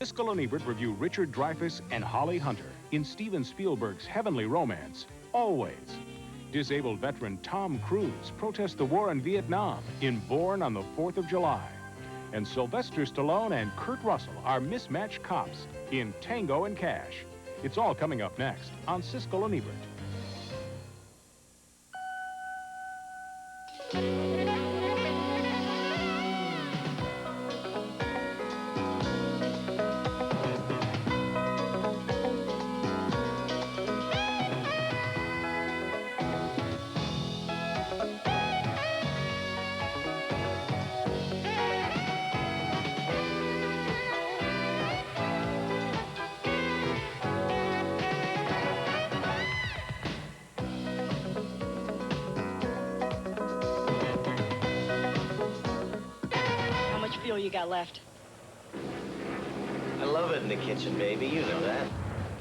Siskel and Ebert review Richard Dreyfuss and Holly Hunter in Steven Spielberg's heavenly romance, Always. Disabled veteran Tom Cruise protests the war in Vietnam in Born on the 4th of July. And Sylvester Stallone and Kurt Russell are mismatched cops in Tango and Cash. It's all coming up next on Siskel and Ebert. Fuel you got left? I love it in the kitchen, baby. You know that.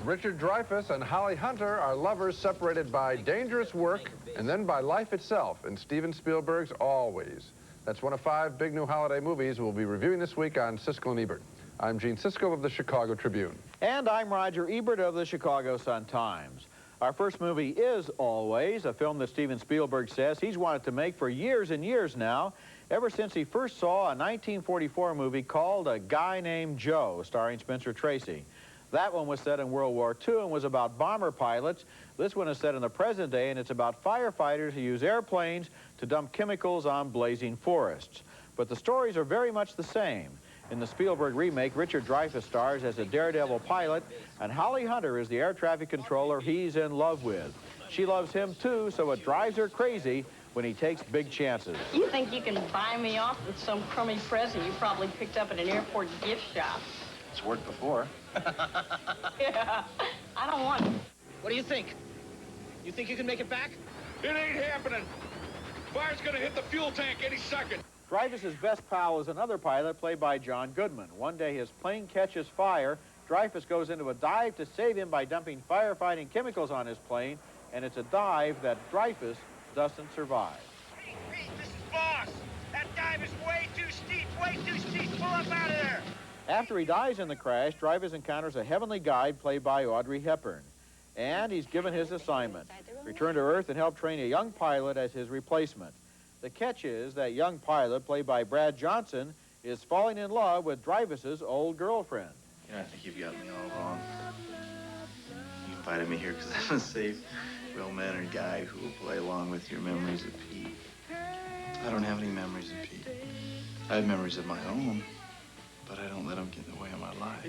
Richard Dreyfuss and Holly Hunter are lovers separated by dangerous work and then by life itself in Steven Spielberg's Always. That's one of 5 big new holiday movies we'll be reviewing this week on Siskel and Ebert. I'm Gene Siskel of the Chicago Tribune. And I'm Roger Ebert of the Chicago Sun-Times. Our first movie is Always, a film that Steven Spielberg says he's wanted to make for years and years now, ever since he first saw a 1944 movie called A Guy Named Joe, starring Spencer Tracy. That one was set in World War II and was about bomber pilots. This one is set in the present day, and it's about firefighters who use airplanes to dump chemicals on blazing forests. But the stories are very much the same. In the Spielberg remake, Richard Dreyfuss stars as a daredevil pilot, and Holly Hunter is the air traffic controller he's in love with. She loves him too, so it drives her crazy when he takes big chances. You think you can buy me off with some crummy present you probably picked up at an airport gift shop? It's worked before. Yeah, I don't want it. What do you think? You think you can make it back? It ain't happening. Fire's gonna hit the fuel tank any second. Dreyfuss's best pal is another pilot played by John Goodman. One day his plane catches fire. Dreyfuss goes into a dive to save him by dumping firefighting chemicals on his plane, and it's a dive that Dreyfuss doesn't survive. Hey, Pete, this is Boss. That dive is way too steep, way too steep. Pull up out of there. After he dies in the crash, Dreyfuss encounters a heavenly guide played by Audrey Hepburn. And he's given his assignment: return to Earth and help train a young pilot as his replacement. The catch is that young pilot, played by Brad Johnson, is falling in love with Dreyfuss's old girlfriend. You know, I think you've got me all wrong. You invited me here because I'm a safe, well-mannered guy who will play along with your memories of Pete. I don't have any memories of Pete. I have memories of my own, but I don't let them get in the way of my life.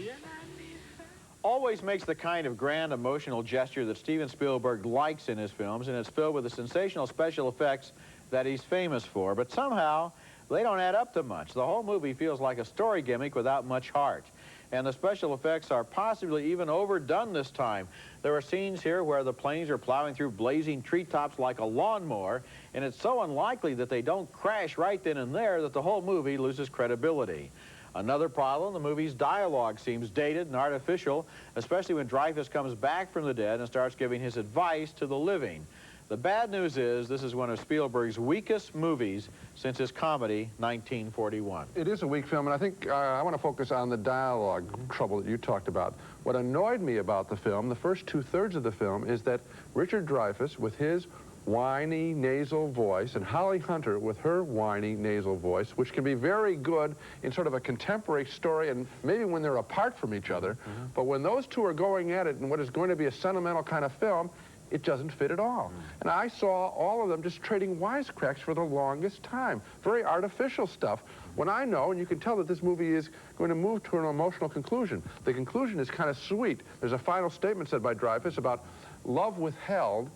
Always makes the kind of grand emotional gesture that Steven Spielberg likes in his films, and it's filled with the sensational special effects that he's famous for. But somehow, they don't add up to much. The whole movie feels like a story gimmick without much heart. And the special effects are possibly even overdone this time. There are scenes here where the planes are plowing through blazing treetops like a lawnmower, and it's so unlikely that they don't crash right then and there that the whole movie loses credibility. Another problem, the movie's dialogue seems dated and artificial, especially when Dreyfuss comes back from the dead and starts giving his advice to the living. The bad news is this is one of Spielberg's weakest movies since his comedy, 1941. It is a weak film, and I think I want to focus on the dialogue trouble that you talked about. What annoyed me about the film, the first 2/3 of the film, is that Richard Dreyfuss, with his whiny nasal voice, and Holly Hunter with her whiny nasal voice, which can be very good in sort of a contemporary story and maybe when they're apart from each other, but when those two are going at it in what is going to be a sentimental kind of film, it doesn't fit at all. And I saw all of them just trading wisecracks for the longest time. Very artificial stuff. When I know, and you can tell that this movie is going to move to an emotional conclusion. The conclusion is kind of sweet. There's a final statement said by Dreyfuss about love withheld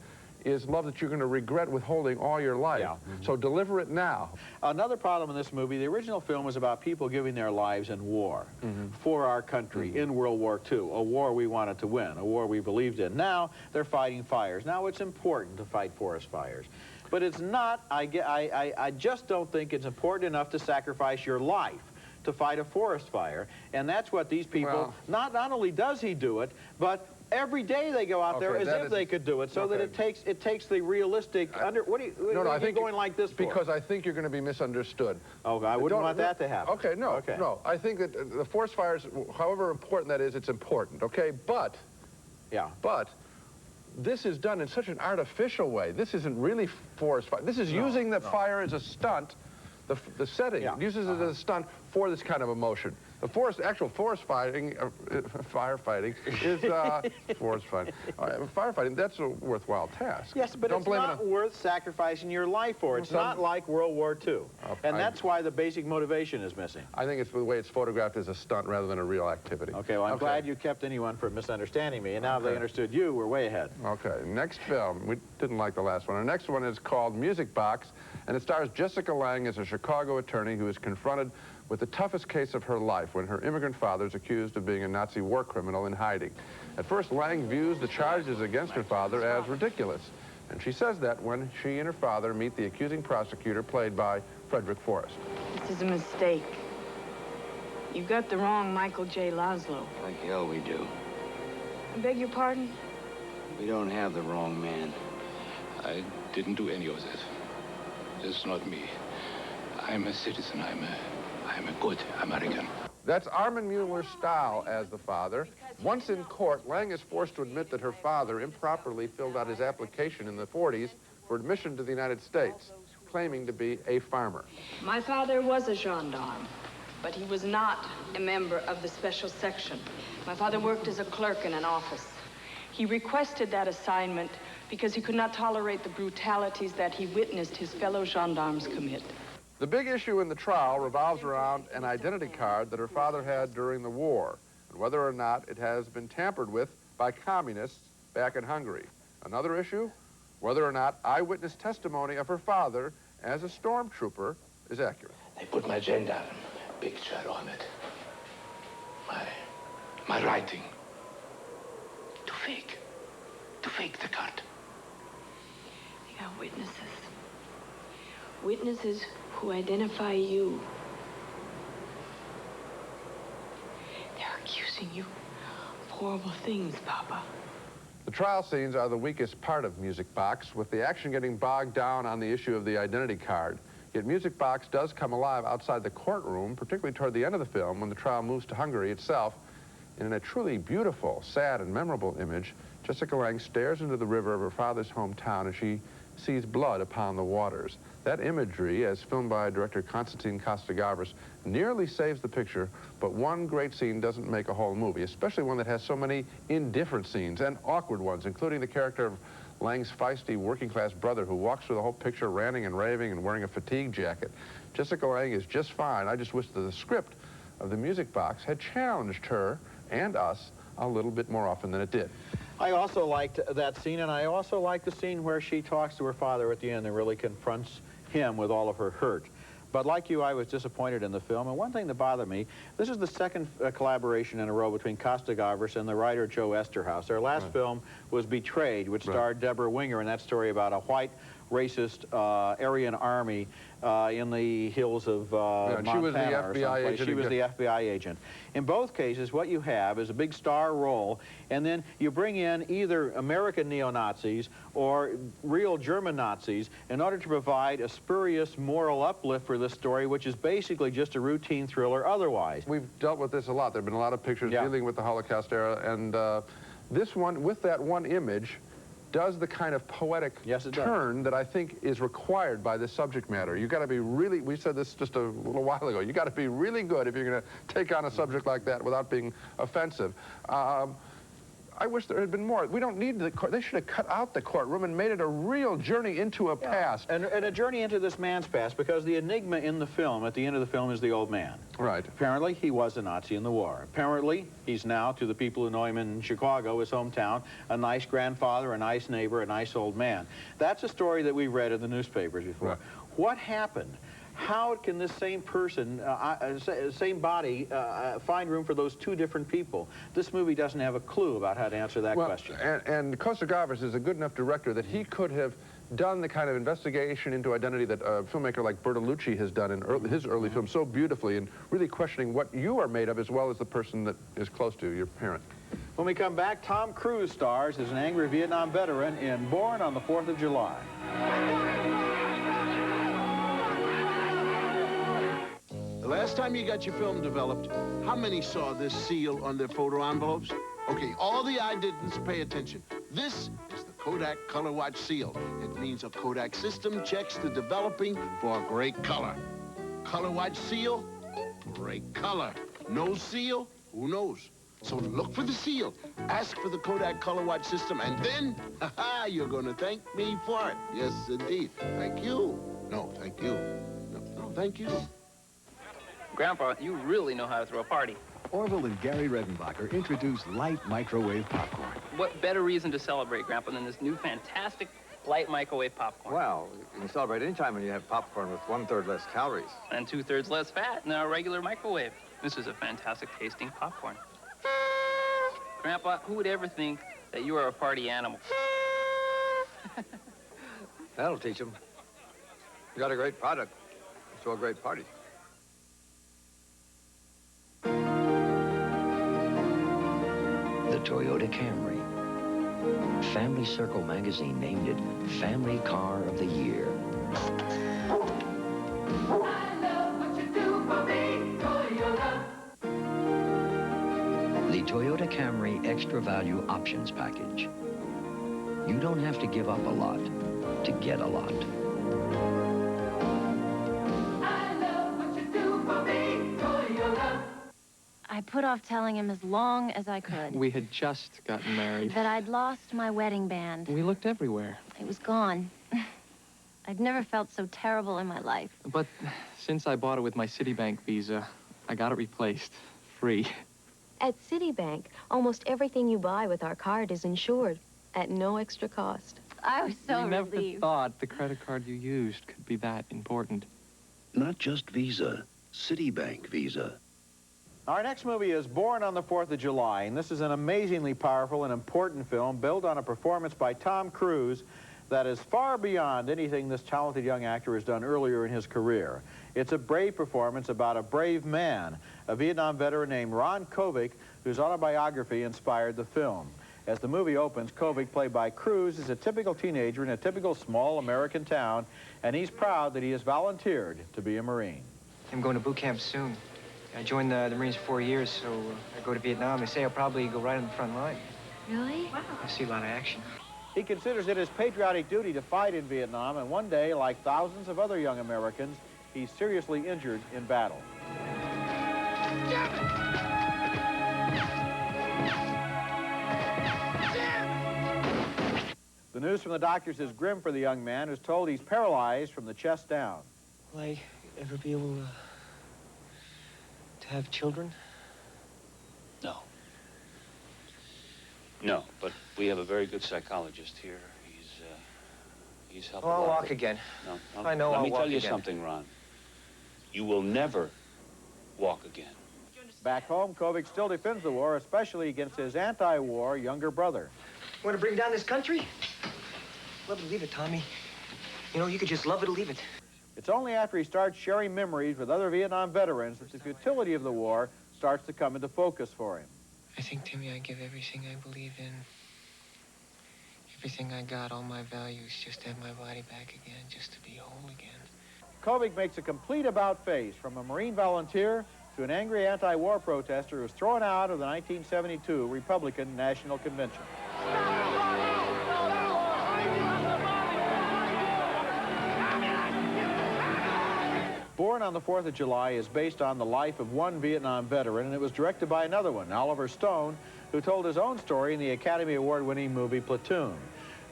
is love that you're going to regret withholding all your life. Yeah. So deliver it now. Another problem in this movie, the original film was about people giving their lives in war for our country in World War II, a war we wanted to win, a war we believed in. Now they're fighting fires. Now it's important to fight forest fires. But it's not, I just don't think it's important enough to sacrifice your life to fight a forest fire. And that's what these people, not only does he do it, but every day they go out there as if they could do it, so that it takes the realistic what are you going like this for? Because I think you're going to be misunderstood. Oh, I wouldn't want that to happen. Okay, no. I think that the forest fires, however important that is, it's important, okay? But this is done in such an artificial way. This isn't really forest fire. This is using the fire as a stunt, the setting. It uses it as a stunt for this kind of emotion. The actual forest fighting, firefighting is forest fighting. Firefighting, that's a worthwhile task. Yes, but it's not worth sacrificing your life for. It's not like World War II. And that's why the basic motivation is missing. I think it's the way it's photographed as a stunt rather than a real activity. Okay, well, I'm glad you kept anyone from misunderstanding me, and now they understood you, we're way ahead. Okay, next film. We didn't like the last one. Our next one is called Music Box, and it stars Jessica Lange as a Chicago attorney who is confronted with the toughest case of her life when her immigrant father is accused of being a Nazi war criminal in hiding. At first, Lange views the charges against her father as ridiculous, and she says that when she and her father meet the accusing prosecutor, played by Frederick Forrest. This is a mistake. You've got the wrong Michael J. Laszlo. Like hell we do. I beg your pardon? We don't have the wrong man. I didn't do any of this. It's not me. I'm a citizen. I'm a good American. That's Armin Mueller's style as the father. Once in court, Lange is forced to admit that her father improperly filled out his application in the 40s for admission to the United States, claiming to be a farmer. My father was a gendarme, but he was not a member of the special section. My father worked as a clerk in an office. He requested that assignment because he could not tolerate the brutalities that he witnessed his fellow gendarmes commit. The big issue in the trial revolves around an identity card that her father had during the war, and whether or not it has been tampered with by communists back in Hungary. Another issue, whether or not eyewitness testimony of her father as a stormtrooper is accurate. They put my gendarme picture on it. My writing. To fake the card. You got witnesses. Witnesses who identify you. They're accusing you of horrible things, Papa. The trial scenes are the weakest part of Music Box, with the action getting bogged down on the issue of the identity card. Yet Music Box does come alive outside the courtroom, particularly toward the end of the film when the trial moves to Hungary itself. In a truly beautiful, sad, and memorable image, Jessica Lange stares into the river of her father's hometown as she sees blood upon the waters. That imagery, as filmed by director Konstantin Kostagavras, nearly saves the picture, but one great scene doesn't make a whole movie, especially one that has so many indifferent scenes and awkward ones, including the character of Lange's feisty working-class brother who walks through the whole picture ranting and raving and wearing a fatigue jacket. Jessica Lange is just fine. I just wish that the script of the Music Box had challenged her and us a little bit more often than it did. I also liked that scene, and I also liked the scene where she talks to her father at the end and really confronts him with all of her hurt. But like you, I was disappointed in the film, and one thing that bothered me, this is the second collaboration in a row between Kostagavras and the writer Joe Esterhaus. Their last film was Betrayed, which starred Deborah Winger in that story about a white racist Aryan army in the hills of Montana. She was the FBI agent. She was the FBI agent. In both cases, what you have is a big star role, and then you bring in either American neo-Nazis or real German Nazis in order to provide a spurious moral uplift for this story, which is basically just a routine thriller otherwise. We've dealt with this a lot. There have been a lot of pictures dealing with the Holocaust era, and this one, with that one image, does the kind of poetic turn that I think is required by this subject matter. You've got to be really, we said this just a little while ago, you've got to be really good if you're going to take on a subject like that without being offensive. I wish there had been more. We don't need the court. They should have cut out the courtroom and made it a real journey into a past. And a journey into this man's past, because the enigma in the film, at the end of the film, is the old man. Right. Apparently, he was a Nazi in the war. Apparently, he's now, to the people who know him in Chicago, his hometown, a nice grandfather, a nice neighbor, a nice old man. That's a story that we've read in the newspapers before. Right. What happened? How can this same person, same body, find room for those two different people? This movie doesn't have a clue about how to answer that question. And Kostagavras is a good enough director that he could have done the kind of investigation into identity that a filmmaker like Bertolucci has done in his early films so beautifully, and really questioning what you are made of as well as the person that is close to you, your parent. When we come back, Tom Cruise stars as an angry Vietnam veteran in Born on the 4th of July. The last time you got your film developed, how many saw this seal on their photo envelopes? Okay, all the I didn'ts pay attention. This is the Kodak Color Watch seal. It means a Kodak system checks the developing for great color. Color Watch seal, great color. No seal, who knows? So look for the seal, ask for the Kodak Color Watch system, and then, ha-ha, you're gonna thank me for it. Yes, indeed. Thank you. No, thank you. No, thank you. Grandpa, you really know how to throw a party. Orville and Gary Redenbacher introduced light microwave popcorn. What better reason to celebrate, Grandpa, than this new fantastic light microwave popcorn? Well, you can celebrate any time when you have popcorn with 1/3 less calories. And 2/3 less fat than our regular microwave. This is a fantastic tasting popcorn. Grandpa, who would ever think that you are a party animal? That'll teach them. You got a great product. Throw a great party. The Toyota Camry. Family Circle magazine named it Family Car of the Year. I love what you do for me, Toyota. The Toyota Camry Extra Value Options Package. You don't have to give up a lot to get a lot. I love what you do for me, Toyota. I put off telling him as long as I could. We had just gotten married. That I'd lost my wedding band. We looked everywhere. It was gone. I'd never felt so terrible in my life. But since I bought it with my Citibank Visa, I got it replaced. Free. At Citibank, almost everything you buy with our card is insured at no extra cost. I was so I never relieved. thought the credit card you used could be that important. Not just Visa, Citibank Visa. Our next movie is Born on the 4th of July, and this is an amazingly powerful and important film built on a performance by Tom Cruise that is far beyond anything this talented young actor has done earlier in his career. It's a brave performance about a brave man, a Vietnam veteran named Ron Kovic, whose autobiography inspired the film. As the movie opens, Kovic, played by Cruise, is a typical teenager in a typical small American town, and he's proud that he has volunteered to be a Marine. I'm going to boot camp soon. I joined the Marines for 4 years, so I go to Vietnam. They say I'll probably go right on the front line. Really? Wow. I see a lot of action. He considers it his patriotic duty to fight in Vietnam, and one day, like thousands of other young Americans, he's seriously injured in battle. The news from the doctors is grim for the young man, who's told he's paralyzed from the chest down. Will I ever be able to have children? No. No, but we have a very good psychologist here. He's helping. Oh, I'll walk again. No, I know Let I'll me walk tell you again. something, Ron. You will never walk again. Back home, Kovic still defends the war, especially against his anti-war younger brother. Want to bring down this country? Love it or leave it, Tommy. You know, you could just love it or leave it. It's only after he starts sharing memories with other Vietnam veterans that the futility of the war starts to come into focus for him. I think, Timmy, I give everything I believe in. Everything I got, all my values, just to have my body back again, just to be whole again. Kovic makes a complete about-face from a Marine volunteer to an angry anti-war protester who was thrown out of the 1972 Republican National Convention. Born on the 4th of July is based on the life of one Vietnam veteran, and it was directed by another one, Oliver Stone, who told his own story in the Academy Award-winning movie Platoon.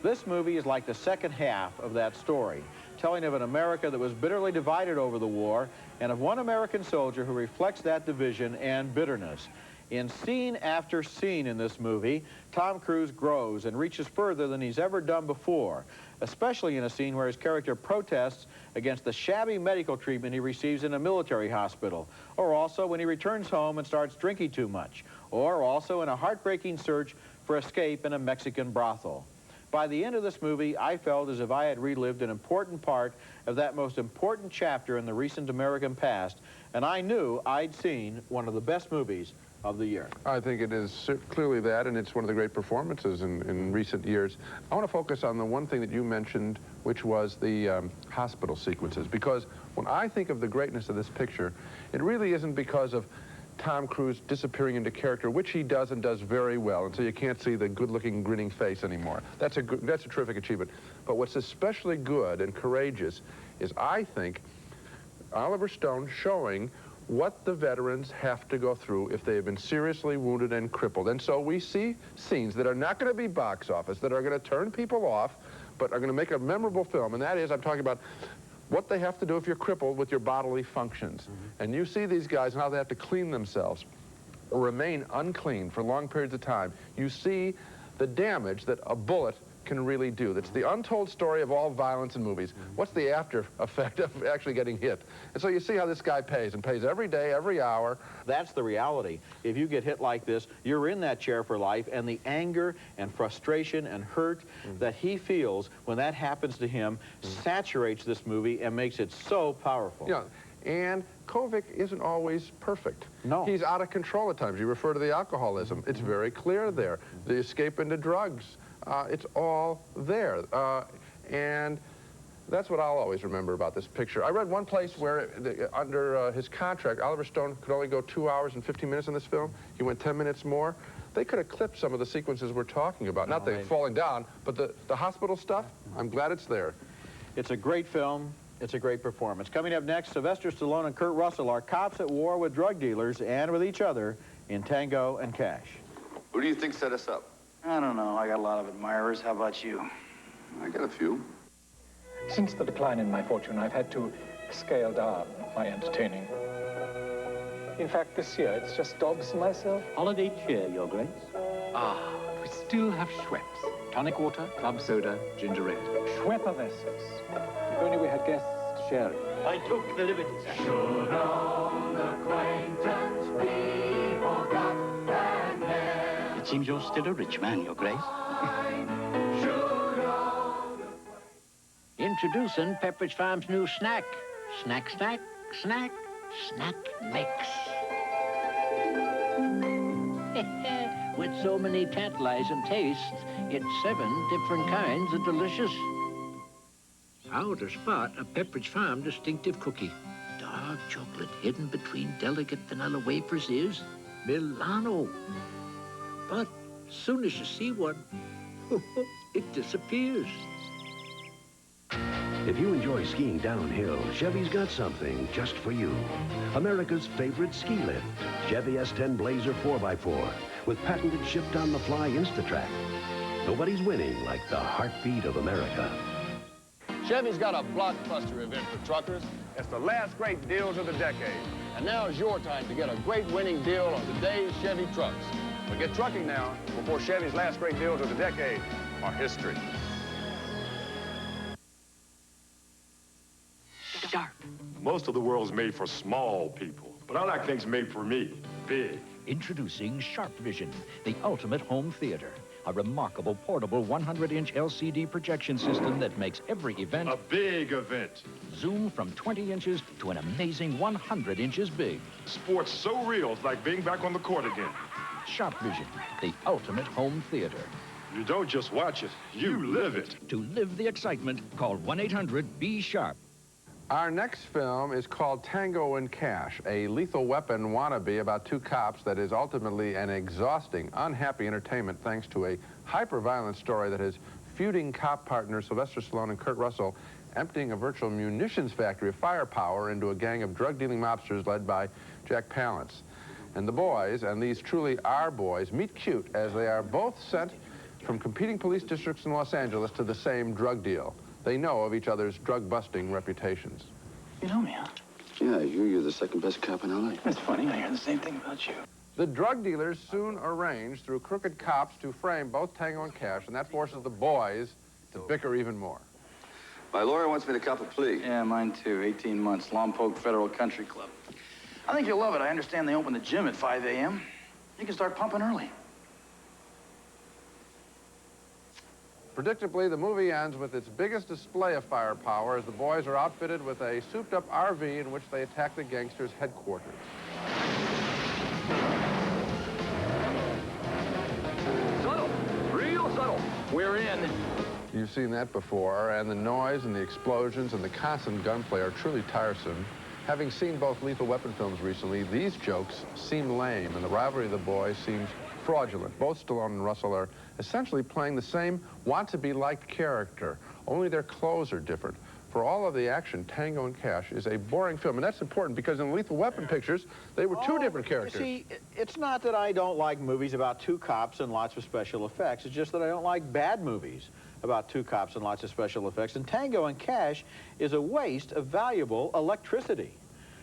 This movie is like the second half of that story, telling of an America that was bitterly divided over the war, and of one American soldier who reflects that division and bitterness. In scene after scene in this movie, Tom Cruise grows and reaches further than he's ever done before, especially in a scene where his character protests against the shabby medical treatment he receives in a military hospital, or also when he returns home and starts drinking too much, or also in a heartbreaking search for escape in a Mexican brothel. By the end of this movie, I felt as if I had relived an important part of that most important chapter in the recent American past, and I knew I'd seen one of the best movies of the year. I think it is clearly that, and it's one of the great performances in recent years. I want to focus on the one thing that you mentioned, which was the hospital sequences, because when I think of the greatness of this picture, it really isn't because of Tom Cruise disappearing into character, which he does and does very well, and so you can't see the good-looking, grinning face anymore. That's a terrific achievement. But what's especially good and courageous is, I think, Oliver Stone showing what the veterans have to go through if they have been seriously wounded and crippled. And so we see scenes that are not going to be box office, that are going to turn people off, but are going to make a memorable film. And that is, I'm talking about what they have to do if you're crippled with your bodily functions. And you see these guys and how they have to clean themselves or remain unclean for long periods of time. You see the damage that a bullet can really do. That's the untold story of all violence in movies. What's the after effect of actually getting hit? And so you see how this guy pays, and pays every day, every hour. That's the reality. If you get hit like this, you're in that chair for life, and the anger and frustration and hurt that he feels when that happens to him saturates this movie and makes it so powerful. Yeah, and Kovic isn't always perfect. No. He's out of control at times. You refer to the alcoholism. It's very clear there. The escape into drugs. It's all there. And that's what I'll always remember about this picture. I read one place where, under his contract, Oliver Stone could only go 2 hours and 15 minutes in this film. He went 10 minutes more. They could have clipped some of the sequences we're talking about. Not the falling down, but the hospital stuff. I'm glad it's there. It's a great film. It's a great performance. Coming up next, Sylvester Stallone and Kurt Russell are cops at war with drug dealers and with each other in Tango and Cash. Who do you think set us up? I don't know. I got a lot of admirers. How about you? I got a few. Since the decline in my fortune, I've had to scale down my entertaining. In fact, this year, it's just Dobbs and myself. Holiday cheer, Your Grace. Ah, we still have Schweppes. Tonic water, club soda, ginger ale. Schweppervesses. If only we had guests to share it. I took the liberty, sir. Should old acquaintance be forgot and never. It seems you're still a rich man, Your Grace. Introducing Pepperidge Farm's new snack. Snack, snack, snack, snack mix. With so many tantalizing tastes, it's 7 different kinds of delicious. How to spot a Pepperidge Farm distinctive cookie. Dark chocolate hidden between delicate vanilla wafers is Milano. But soon as you see one, it disappears. If you enjoy skiing downhill, Chevy's got something just for you. America's favorite ski lift, Chevy S10 Blazer 4x4, with patented shipped-on-the-fly Instatrack. Nobody's winning like the heartbeat of America. Chevy's got a blockbuster event for truckers. It's the last great deals of the decade. And now is your time to get a great winning deal on today's Chevy trucks. But get trucking now before Chevy's last great deals of the decade are history. Sharp. Most of the world's made for small people, but I like things made for me, big. Introducing Sharp Vision, the ultimate home theater. A remarkable portable 100-inch LCD projection system that makes every event a big event. Zoom from 20 inches to an amazing 100 inches big. Sports so real, it's like being back on the court again. Sharp Vision, the ultimate home theater. You don't just watch it, you live it. To live the excitement, call 1-800-BE-SHARP. Our next film is called Tango and Cash, a lethal weapon wannabe about 2 cops that is ultimately an exhausting, unhappy entertainment thanks to a hyper-violent story that has feuding cop partners Sylvester Stallone and Kurt Russell emptying a virtual munitions factory of firepower into a gang of drug-dealing mobsters led by Jack Palance. And the boys, and these truly are boys, meet cute as they are both sent from competing police districts in Los Angeles to the same drug deal. They know of each other's drug-busting reputations. You know me, huh? Yeah, I hear you're the second best cop in L.A. That's funny. I hear the same thing about you. The drug dealers soon arrange through crooked cops to frame both Tango and Cash, and that forces the boys to bicker even more. My lawyer wants me to cop a plea. Yeah, mine too. 18 months, Lompoc Federal Country Club. I think you'll love it. I understand they open the gym at 5 a.m. You can start pumping early. Predictably, the movie ends with its biggest display of firepower as the boys are outfitted with a souped-up RV in which they attack the gangsters' headquarters. Subtle, real subtle. We're in. You've seen that before, and the noise and the explosions and the constant gunplay are truly tiresome. Having seen both Lethal Weapon films recently, these jokes seem lame, and the rivalry of the boys seems fraudulent. Both Stallone and Russell are essentially playing the same want-to-be-liked character, only their clothes are different. For all of the action, Tango and Cash is a boring film, and that's important because in Lethal Weapon pictures, they were two different characters. You see, it's not that I don't like movies about two cops and lots of special effects. It's just that I don't like bad movies about two cops and lots of special effects. And Tango and Cash is a waste of valuable electricity.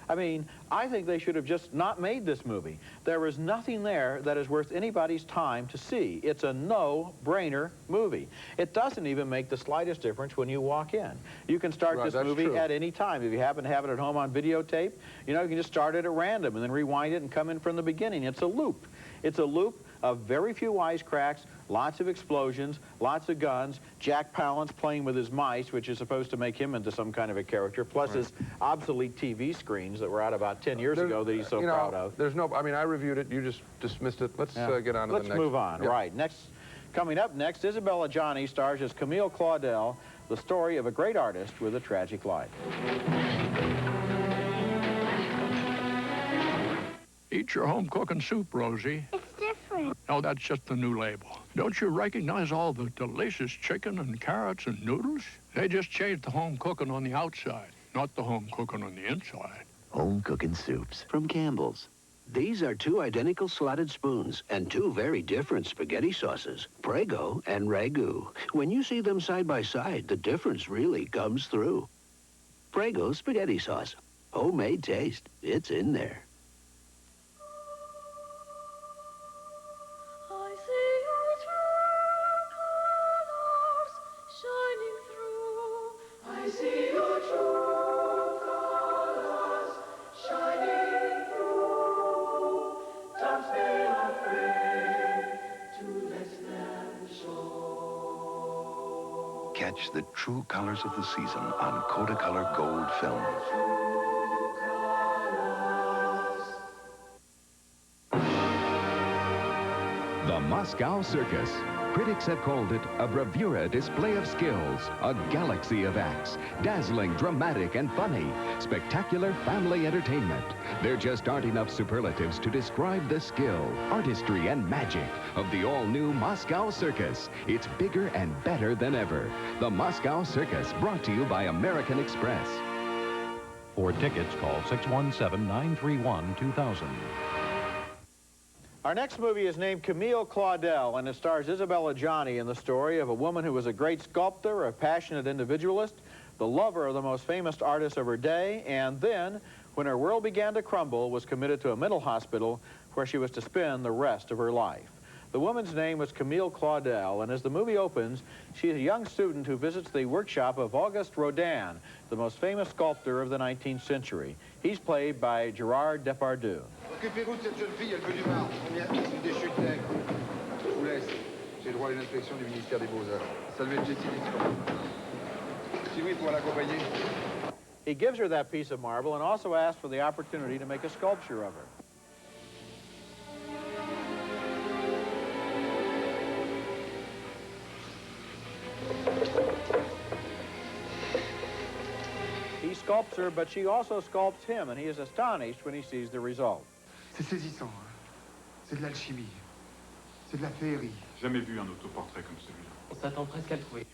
I mean, I think they should have just not made this movie. There is nothing there that is worth anybody's time to see. It's a no-brainer movie. It doesn't even make the slightest difference when you walk in. You can start this movie at any time. If you happen to have it at home on videotape, you know, you can just start it at random and then rewind it and come in from the beginning. It's a loop. It's a loop of very few wisecracks, lots of explosions, lots of guns, Jack Palance playing with his mice, which is supposed to make him into some kind of a character, plus his obsolete TV screens that were out about 10 years ago that he's so proud of. There's no, I mean, I reviewed it, you just dismissed it. Let's get on to the next. Let's move on, Yeah. right. Coming up next, Isabella Johnny stars as Camille Claudel, the story of a great artist with a tragic life. Eat your home cooking soup, Rosie. It's different. Oh, that's just the new label. Don't you recognize all the delicious chicken and carrots and noodles? They just changed the home cooking on the outside, not the home cooking on the inside. Home cooking soups from Campbell's. These are two identical slotted spoons and two very different spaghetti sauces, Prego and Ragu. When you see them side by side, the difference really comes through. Prego spaghetti sauce. Homemade taste. It's in there. I see your true colors shining through. I see your true colors shining through. Don't be afraid to let them show. Catch the true colors of the season on Kodacolor Gold films. The Moscow Circus. Critics have called it a bravura display of skills, a galaxy of acts, dazzling, dramatic, and funny, spectacular family entertainment. There just aren't enough superlatives to describe the skill, artistry, and magic of the all-new Moscow Circus. It's bigger and better than ever. The Moscow Circus, brought to you by American Express. For tickets, call 617-931-2000. Our next movie is named Camille Claudel, and it stars Isabella Johnny in the story of a woman who was a great sculptor, a passionate individualist, the lover of the most famous artist of her day, and then, when her world began to crumble, was committed to a mental hospital where she was to spend the rest of her life. The woman's name was Camille Claudel, and as the movie opens, she is a young student who visits the workshop of Auguste Rodin, the most famous sculptor of the 19th century. He's played by Gérard Depardieu. Occupez-vous de cette jeune fille, elle veut du marbre. Combien? Une des chutes d'aigle. Je vous laisse. J'ai droit à une inspection du ministère des Beaux-Arts. Saluez Jessie Dixon. Si oui, pour l'accompagner. He gives her that piece of marble and also asks for the opportunity to make a sculpture of her. He sculpts her, but she also sculpts him, and he is astonished when he sees the result. C'est saisissant. Hein? C'est de l'alchimie. C'est de la féerie. Jamais vu un autoportrait comme celui-là. On s'attend presque à le trouver.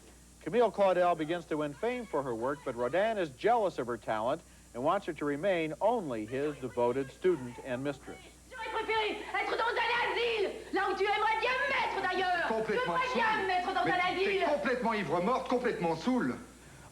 Camille Claudel begins to win fame for her work, but Rodin is jealous of her talent and wants her to remain only his devoted student and mistress. J'aurais préféré être dans un asile, là où tu aimerais bien me mettre d'ailleurs. Complètement J'aimerais bien me mettre dans un asile. T'es complètement ivre morte, complètement saoule.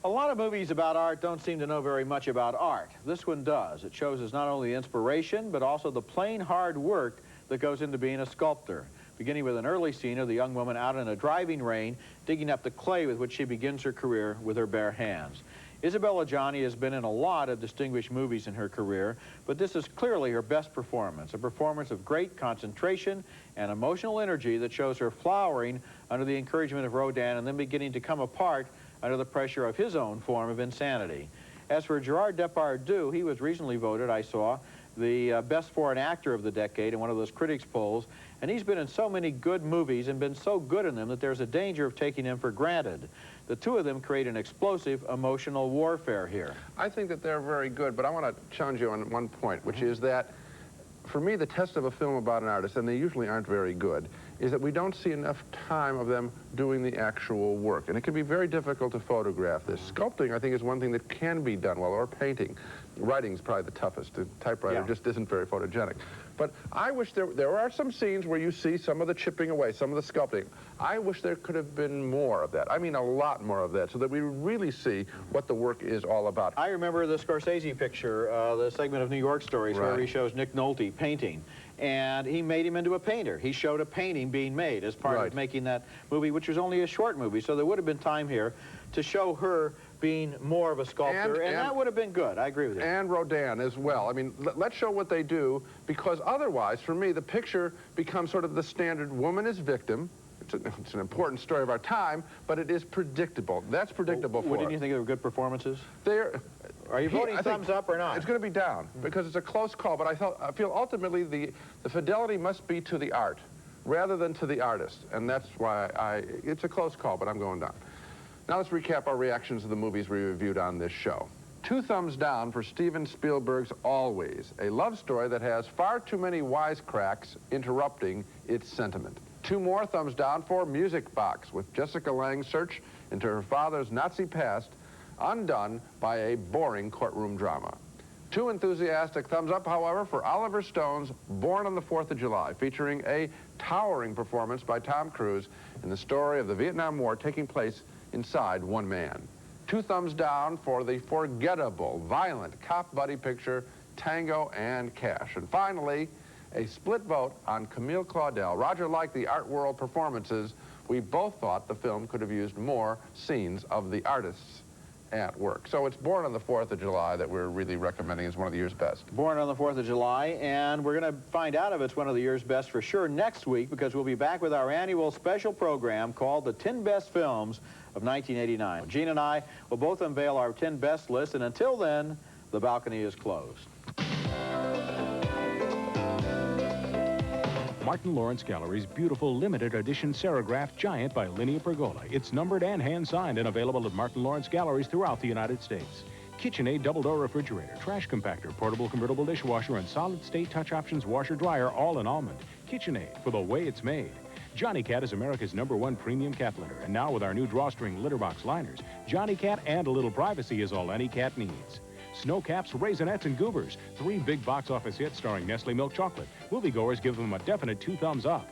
A lot of movies about art don't seem to know very much about art. This one does. It shows us not only the inspiration, but also the plain hard work that goes into being a sculptor, beginning with an early scene of the young woman out in a driving rain, digging up the clay with which she begins her career with her bare hands. Isabella Gianni has been in a lot of distinguished movies in her career, but this is clearly her best performance, a performance of great concentration and emotional energy that shows her flowering under the encouragement of Rodin and then beginning to come apart under the pressure of his own form of insanity. As for Gerard Depardieu, he was recently voted, I saw, the best foreign actor of the decade in one of those critics polls, and he's been in so many good movies and been so good in them that there's a danger of taking him for granted. The two of them create an explosive emotional warfare here. I think that they're very good, but I want to challenge you on one point, which is that for me, the test of a film about an artist, and they usually aren't very good, is that we don't see enough time of them doing the actual work. And it can be very difficult to photograph this. Sculpting, I think, is one thing that can be done well, or painting. Writing's probably the toughest. The typewriter just isn't very photogenic. But I wish there are some scenes where you see some of the chipping away, some of the sculpting. I wish there could have been more of that. I mean, a lot more of that, so that we really see what the work is all about. I remember the Scorsese picture, the segment of New York Stories, where he shows Nick Nolte painting. And he made him into a painter. He showed a painting being made as part of making that movie, which was only a short movie. So there would have been time here to show her being more of a sculptor, and that would have been good. I agree with you. And Rodin as well. I mean, let's show what they do, because otherwise, for me, the picture becomes sort of the standard woman is victim. It's an important story of our time, but it is predictable. That's predictable for us. Didn't you think they were good performances? Are you voting thumbs up or not? It's going to be down, because it's a close call, but I feel ultimately the fidelity must be to the art rather than to the artist, and that's why it's a close call, but I'm going down. Now let's recap our reactions to the movies we reviewed on this show. 2 thumbs down for Steven Spielberg's Always, a love story that has far too many wisecracks interrupting its sentiment. 2 more thumbs down for Music Box, with Jessica Lange's search into her father's Nazi past undone by a boring courtroom drama. 2 enthusiastic thumbs up, however, for Oliver Stone's Born on the 4th of July, featuring a towering performance by Tom Cruise in the story of the Vietnam War taking place inside one man. 2 thumbs down for the forgettable, violent cop buddy picture Tango and Cash. And finally, a split vote on Camille Claudel. Roger liked the art world performances. We both thought the film could have used more scenes of the artists at work. So it's Born on the 4th of July that we're really recommending as one of the year's best. Born on the 4th of July, and we're going to find out if it's one of the year's best for sure next week, because we'll be back with our annual special program called the 10 Best Films of 1989. Gene and I will both unveil our 10 best list, and until then, the balcony is closed. Martin Lawrence Gallery's beautiful limited edition serigraph Giant by Linnea Pergola. It's numbered and hand-signed and available at Martin Lawrence Galleries throughout the United States. KitchenAid double-door refrigerator, trash compactor, portable convertible dishwasher, and solid-state touch options washer-dryer, all in almond. KitchenAid, for the way it's made. Johnny Cat is America's #1 premium cat litter. And now with our new drawstring litter box liners, Johnny Cat and a little privacy is all any cat needs. Snow Caps, Raisinets, and Goobers. 3 big box office hits starring Nestle Milk Chocolate. Moviegoers give them a definite 2 thumbs up.